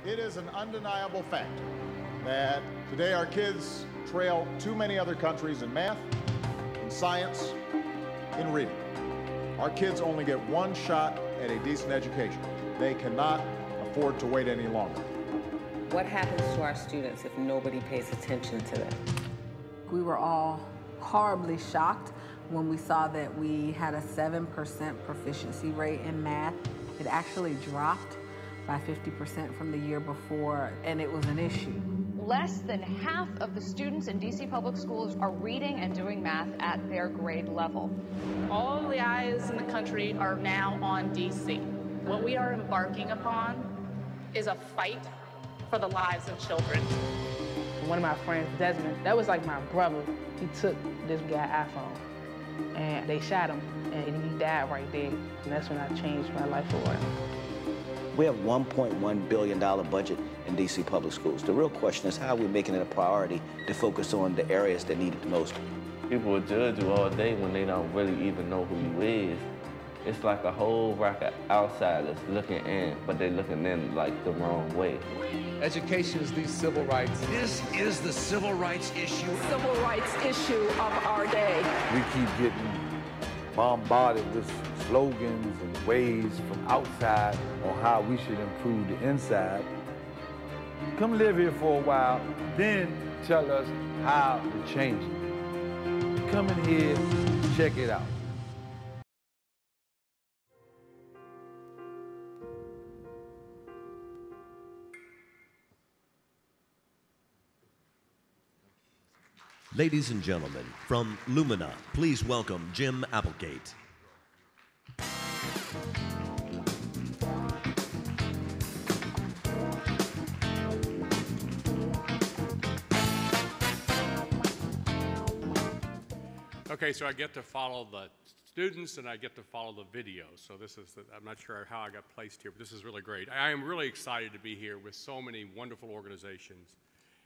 It is an undeniable fact that today our kids trail too many other countries in math, in science, in reading. Our kids only get one shot at a decent education. They cannot afford to wait any longer. What happens to our students if nobody pays attention to them? We were all horribly shocked when we saw that we had a 7% proficiency rate in math. It actually dropped by 50% from the year before, and it was an issue. Less than half of the students in DC public schools are reading and doing math at their grade level. All the eyes in the country are now on DC. What we are embarking upon is a fight for the lives of children. One of my friends, Desmond, that was like my brother. He took this guy's iPhone and they shot him and he died right there. And that's when I changed my life around. We have $1.1 billion budget in DC public schools. The real question is how are we making it a priority to focus on the areas that need it the most? People will judge you all day when they don't really even know who you is. It's like a whole rack of outsiders looking in, but they're looking in like the wrong way. Education is the civil rights. This is the civil rights issue. Civil rights issue of our day. We keep getting bombarded with slogans and ways from outside on how we should improve the inside. Come live here for a while, then tell us how to change it. Come in here, check it out. Ladies and gentlemen, from Lumina, please welcome Jim Applegate. Okay, so I get to follow the students and I get to follow the video. So I'm not sure how I got placed here, but this is really great. I am really excited to be here with so many wonderful organizations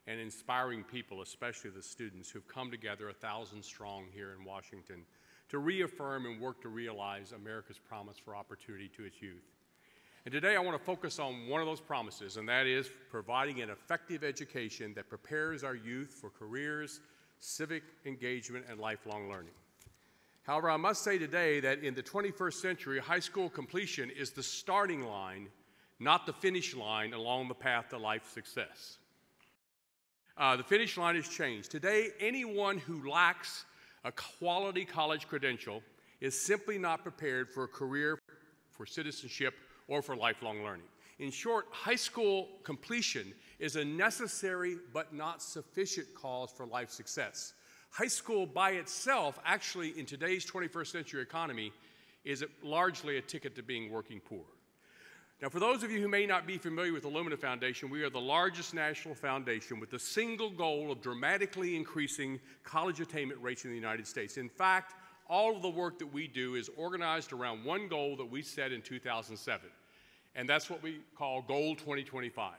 and inspiring people, especially the students who've come together 1,000 strong here in Washington to reaffirm and work to realize America's promise for opportunity to its youth. And today I want to focus on one of those promises, and that is providing an effective education that prepares our youth for careers, civic engagement, and lifelong learning. However, I must say today that in the 21st century, high school completion is the starting line, not the finish line along the path to life success. The finish line has changed. Today, anyone who lacks a quality college credential is simply not prepared for a career, for citizenship, or for lifelong learning. In short, high school completion is a necessary but not sufficient cause for life success. High school by itself, actually in today's 21st century economy, is largely a ticket to being working poor. Now, for those of you who may not be familiar with the Lumina Foundation, we are the largest national foundation with the single goal of dramatically increasing college attainment rates in the United States. In fact, all of the work that we do is organized around one goal that we set in 2007, and that's what we call Goal 2025.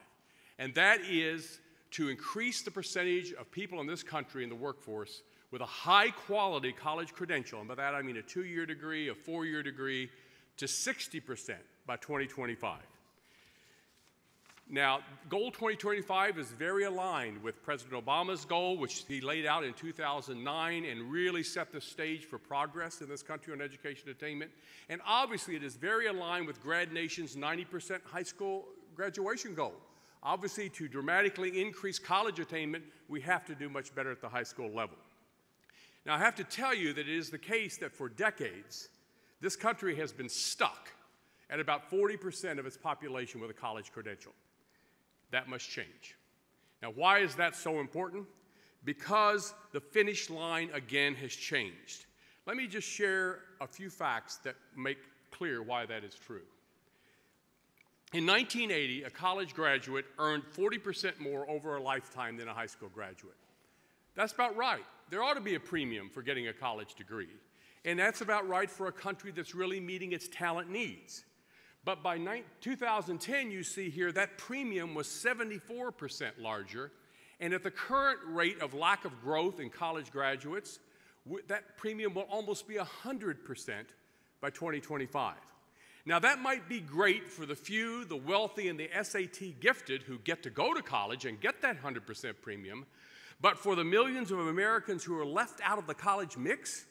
And that is to increase the percentage of people in this country in the workforce with a high-quality college credential, and by that I mean a 2-year degree, a 4-year degree, to 60% by 2025. Now, Goal 2025 is very aligned with President Obama's goal, which he laid out in 2009 and really set the stage for progress in this country on education attainment. And obviously, it is very aligned with Grad Nation's 90% high school graduation goal. Obviously, to dramatically increase college attainment, we have to do much better at the high school level. Now, I have to tell you that it is the case that for decades, this country has been stuck at about 40% of its population with a college credential. That must change. Now, why is that so important? Because the finish line, again, has changed. Let me just share a few facts that make clear why that is true. In 1980, a college graduate earned 40% more over a lifetime than a high school graduate. That's about right. There ought to be a premium for getting a college degree. And that's about right for a country that's really meeting its talent needs. But by 2010, you see here, that premium was 74% larger. And at the current rate of lack of growth in college graduates, that premium will almost be 100% by 2025. Now, that might be great for the few, the wealthy, and the SAT gifted who get to go to college and get that 100% premium, but for the millions of Americans who are left out of the college mix,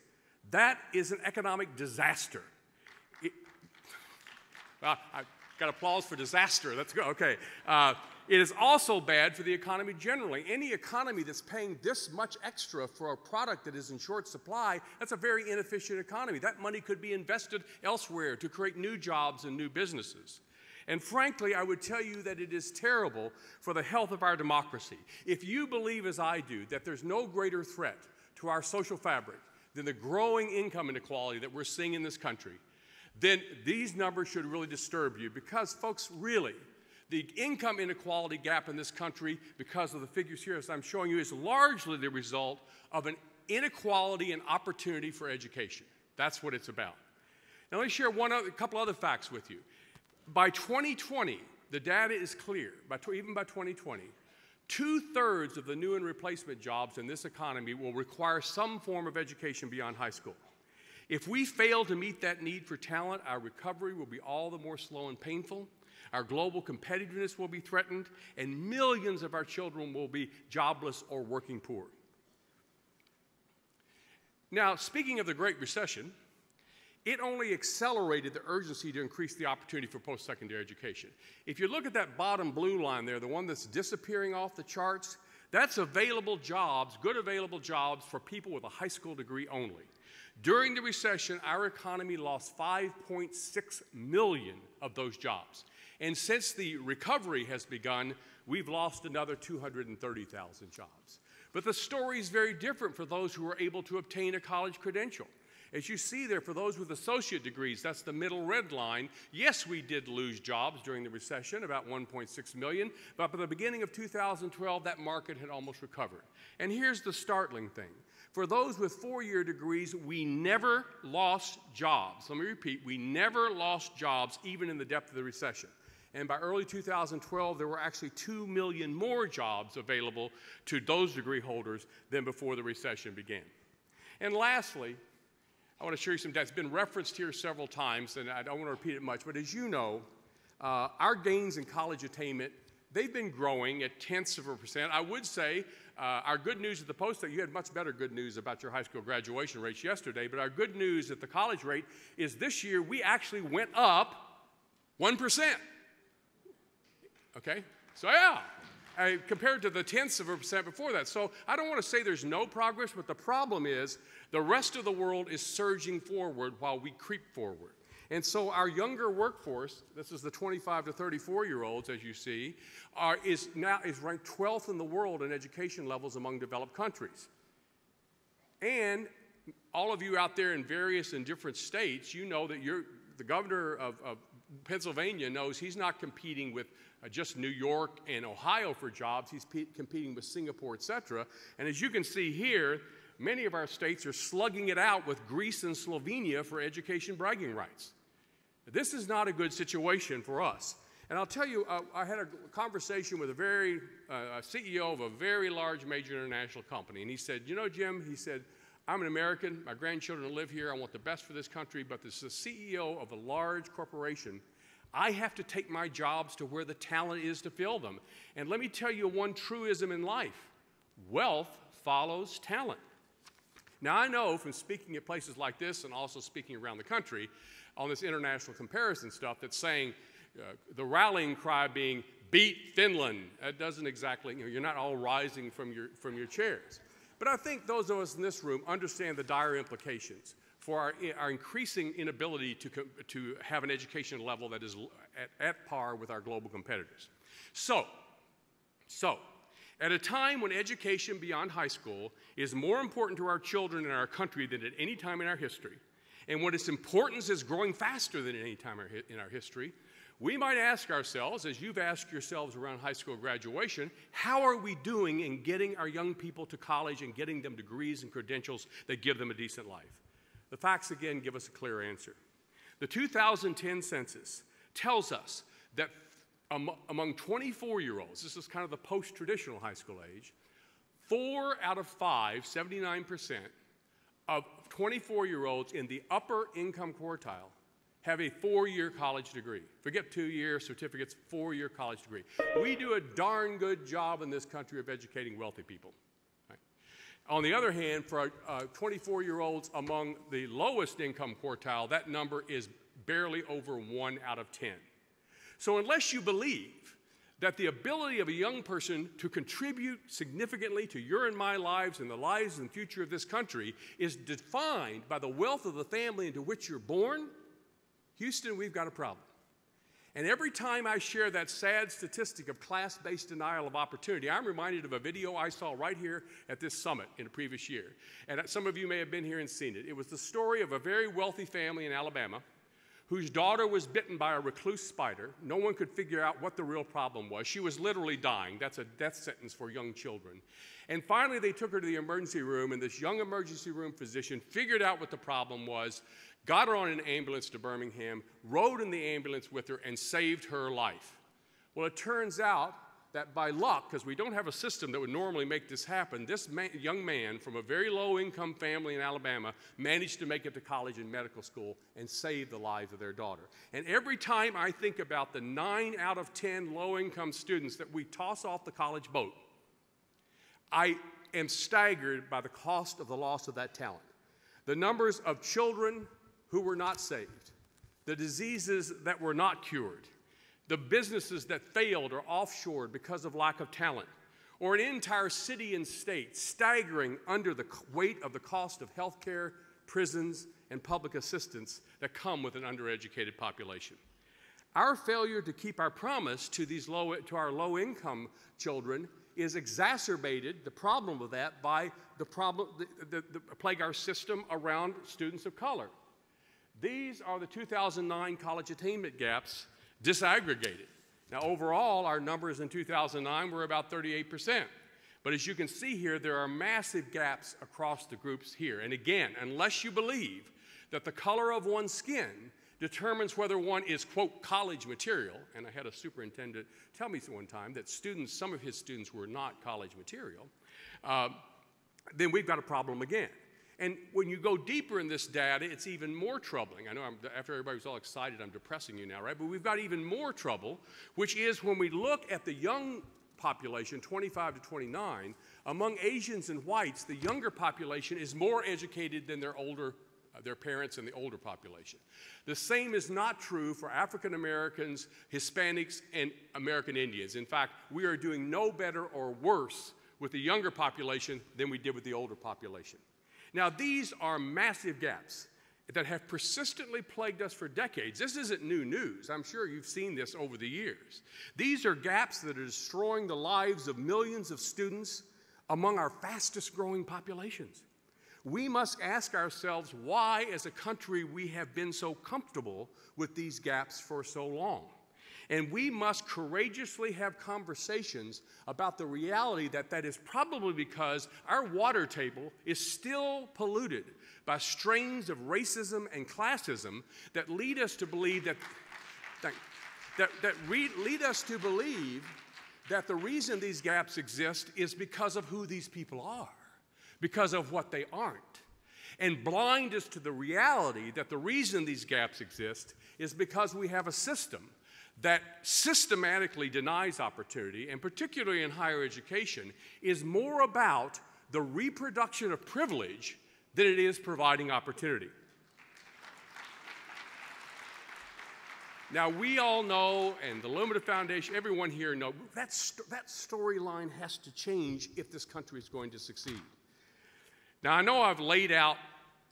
that is an economic disaster. Well, I got applause for disaster. That's good. Okay. It is also bad for the economy generally. Any economy that's paying this much extra for a product that is in short supply, that's a very inefficient economy. That money could be invested elsewhere to create new jobs and new businesses. And frankly, I would tell you that it is terrible for the health of our democracy. If you believe, as I do, that there's no greater threat to our social fabric than the growing income inequality that we're seeing in this country, then these numbers should really disturb you because, folks, really, the income inequality gap in this country, because of the figures here as I'm showing you, is largely the result of an inequality in opportunity for education. That's what it's about. Now let me share a couple other facts with you. By 2020, the data is clear, even by 2020, 2/3 of the new and replacement jobs in this economy will require some form of education beyond high school. If we fail to meet that need for talent, our recovery will be all the more slow and painful. Our global competitiveness will be threatened, and millions of our children will be jobless or working poor. Now, speaking of the Great Recession, it only accelerated the urgency to increase the opportunity for post-secondary education. If you look at that bottom blue line there, the one that's disappearing off the charts, that's available jobs, good available jobs for people with a high school degree only. During the recession, our economy lost 5.6 million of those jobs. And since the recovery has begun, we've lost another 230,000 jobs. But the story is very different for those who are able to obtain a college credential. As you see there, for those with associate degrees, that's the middle red line. Yes, we did lose jobs during the recession, about 1.6 million, but by the beginning of 2012, that market had almost recovered. And here's the startling thing. For those with four-year degrees, we never lost jobs. Let me repeat, we never lost jobs even in the depth of the recession. And by early 2012, there were actually 2 million more jobs available to those degree holders than before the recession began. And lastly, I want to show you some data. It's been referenced here several times, and I don't want to repeat it much, but as you know, our gains in college attainment, they've been growing at 0.1%. I would say our good news at the post, you had much better good news about your high school graduation rates yesterday, but our good news at the college rate is this year we actually went up 1%. Okay? So yeah, compared to the 0.1% before that. So I don't want to say there's no progress, but the problem is the rest of the world is surging forward while we creep forward. And so our younger workforce, this is the 25 to 34-year-olds, as you see, is ranked 12th in the world in education levels among developed countries. And all of you out there in various and different states, you know that the governor of Pennsylvania knows he's not competing with just New York and Ohio for jobs. He's competing with Singapore, et cetera. And as you can see here, many of our states are slugging it out with Greece and Slovenia for education bragging rights. This is not a good situation for us. And I'll tell you, I had a conversation with a CEO of a very large major international company, and he said, you know, Jim, he said, I'm an American, my grandchildren live here, I want the best for this country, but this is the CEO of a large corporation. I have to take my jobs to where the talent is to fill them. And let me tell you one truism in life. Wealth follows talent. Now, I know from speaking at places like this and also speaking around the country on this international comparison stuff that's saying the rallying cry being beat Finland. That doesn't exactly, you're not all rising from your chairs. But I think those of us in this room understand the dire implications for our increasing inability to have an education level that is at par with our global competitors. So, at a time when education beyond high school is more important to our children and our country than at any time in our history, and when its importance is growing faster than at any time in our history, we might ask ourselves, as you've asked yourselves around high school graduation, how are we doing in getting our young people to college and getting them degrees and credentials that give them a decent life? The facts, again, give us a clear answer. The 2010 census tells us that among 24-year-olds, this is kind of the post-traditional high school age, 4 out of 5, 79%, of 24-year-olds in the upper income quartile have a 4-year college degree. Forget 2-year certificates, 4-year college degree. We do a darn good job in this country of educating wealthy people. Right? On the other hand, for 24-year-olds among the lowest income quartile, that number is barely over 1 out of 10. So unless you believe that the ability of a young person to contribute significantly to your and my lives and the lives and future of this country is defined by the wealth of the family into which you're born, Houston, we've got a problem. And every time I share that sad statistic of class-based denial of opportunity, I'm reminded of a video I saw right here at this summit in a previous year. And some of you may have been here and seen it. It was the story of a very wealthy family in Alabama whose daughter was bitten by a recluse spider. No one could figure out what the real problem was. She was literally dying. That's a death sentence for young children. And finally, they took her to the emergency room, and this young emergency room physician figured out what the problem was, got her on an ambulance to Birmingham, rode in the ambulance with her, and saved her life. Well, it turns out that by luck, because we don't have a system that would normally make this happen, this young man from a very low-income family in Alabama managed to make it to college and medical school and save the lives of their daughter. And every time I think about the 9 out of 10 low-income students that we toss off the college boat, I am staggered by the cost of the loss of that talent. The numbers of children who were not saved, the diseases that were not cured, the businesses that failed or offshored because of lack of talent, or an entire city and state staggering under the weight of the cost of health care, prisons, and public assistance that come with an undereducated population. Our failure to keep our promise to our low-income children is exacerbated, the problem with that, by the plague our system around students of color. These are the 2009 college attainment gaps disaggregated. Now, overall, our numbers in 2009 were about 38%. But as you can see here, there are massive gaps across the groups here. And again, unless you believe that the color of one's skin determines whether one is, quote, college material, and I had a superintendent tell me one time that some of his students were not college material, then we've got a problem again. And when you go deeper in this data, it's even more troubling. I know after everybody was all excited, I'm depressing you now, right? But we've got even more trouble, which is when we look at the young population, 25 to 29, among Asians and whites, the younger population is more educated than their parents and the older population. The same is not true for African Americans, Hispanics, and American Indians. In fact, we are doing no better or worse with the younger population than we did with the older population. Now, these are massive gaps that have persistently plagued us for decades. This isn't new news. I'm sure you've seen this over the years. These are gaps that are destroying the lives of millions of students among our fastest growing populations. We must ask ourselves why, as a country, we have been so comfortable with these gaps for so long. And we must courageously have conversations about the reality that is probably because our water table is still polluted by strains of racism and classism that lead us to believe lead us to believe that the reason these gaps exist is because of who these people are, because of what they aren't, and blind us to the reality that the reason these gaps exist is because we have a system that systematically denies opportunity, and particularly in higher education, is more about the reproduction of privilege than it is providing opportunity. Now, we all know, and the Lumina Foundation, everyone here knows, that storyline has to change if this country is going to succeed. Now, I know I've laid out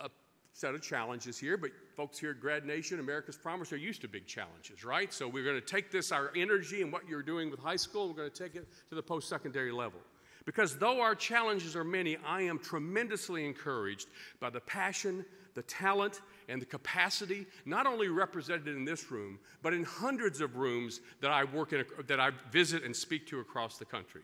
a set of challenges here, but folks here at Grad Nation, America's Promise, are used to big challenges, right? So we're going to take our energy and what you're doing with high school, we're going to take it to the post-secondary level. Because though our challenges are many, I am tremendously encouraged by the passion, the talent, and the capacity, not only represented in this room, but in hundreds of rooms that I visit and speak to across the country.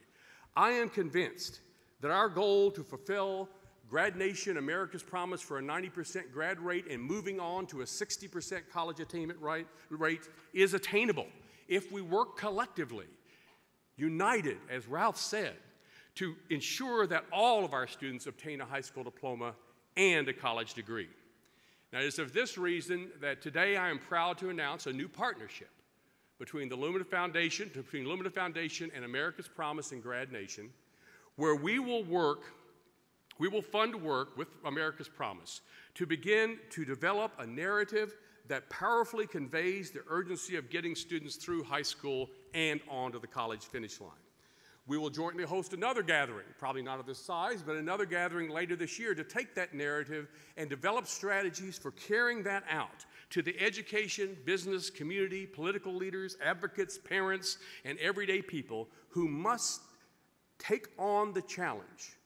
I am convinced that our goal to fulfill Grad Nation, America's Promise for a 90% grad rate and moving on to a 60% college attainment rate is attainable if we work collectively, united, as Ralph said, to ensure that all of our students obtain a high school diploma and a college degree. Now, it is of this reason that today I am proud to announce a new partnership between the Lumina Foundation, and America's Promise and Grad Nation, where we will fund work with America's Promise to begin to develop a narrative that powerfully conveys the urgency of getting students through high school and onto the college finish line. We will jointly host another gathering, probably not of this size, but another gathering later this year to take that narrative and develop strategies for carrying that out to the education, business, community, political leaders, advocates, parents, and everyday people who must take on the challenge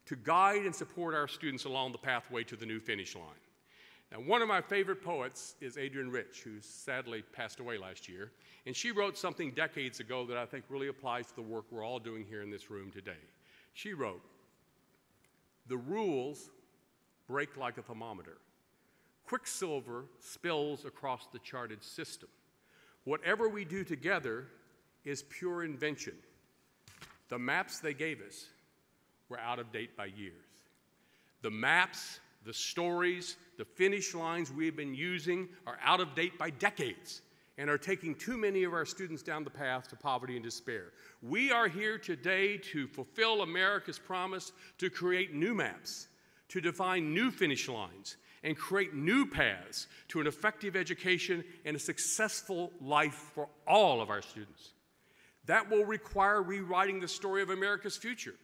to guide and support our students along the pathway to the new finish line. Now, one of my favorite poets is Adrienne Rich, who sadly passed away last year, and she wrote something decades ago that I think really applies to the work we're all doing here in this room today. She wrote, "The rules break like a thermometer. Quicksilver spills across the charted system. Whatever we do together is pure invention. The maps they gave us were out of date by years. The maps, the stories, the finish lines we've been using are out of date by decades and are taking too many of our students down the path to poverty and despair. We are here today to fulfill America's promise to create new maps, to define new finish lines, and create new paths to an effective education and a successful life for all of our students. That will require rewriting the story of America's future.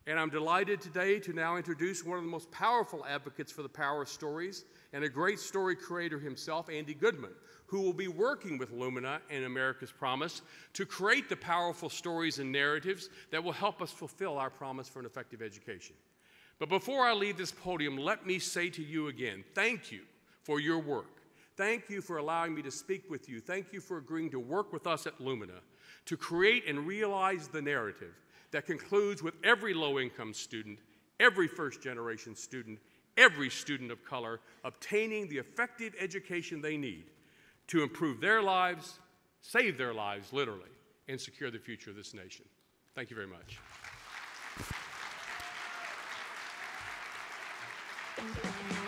And I'm delighted today to now introduce one of the most powerful advocates for the power of stories and a great story creator himself, Andy Goodman, who will be working with Lumina and America's Promise to create the powerful stories and narratives that will help us fulfill our promise for an effective education. But before I leave this podium, let me say to you again, thank you for your work. Thank you for allowing me to speak with you. Thank you for agreeing to work with us at Lumina to create and realize the narrative that concludes with every low-income student, every first-generation student, every student of color obtaining the effective education they need to improve their lives, save their lives, literally, and secure the future of this nation. Thank you very much. Thank you.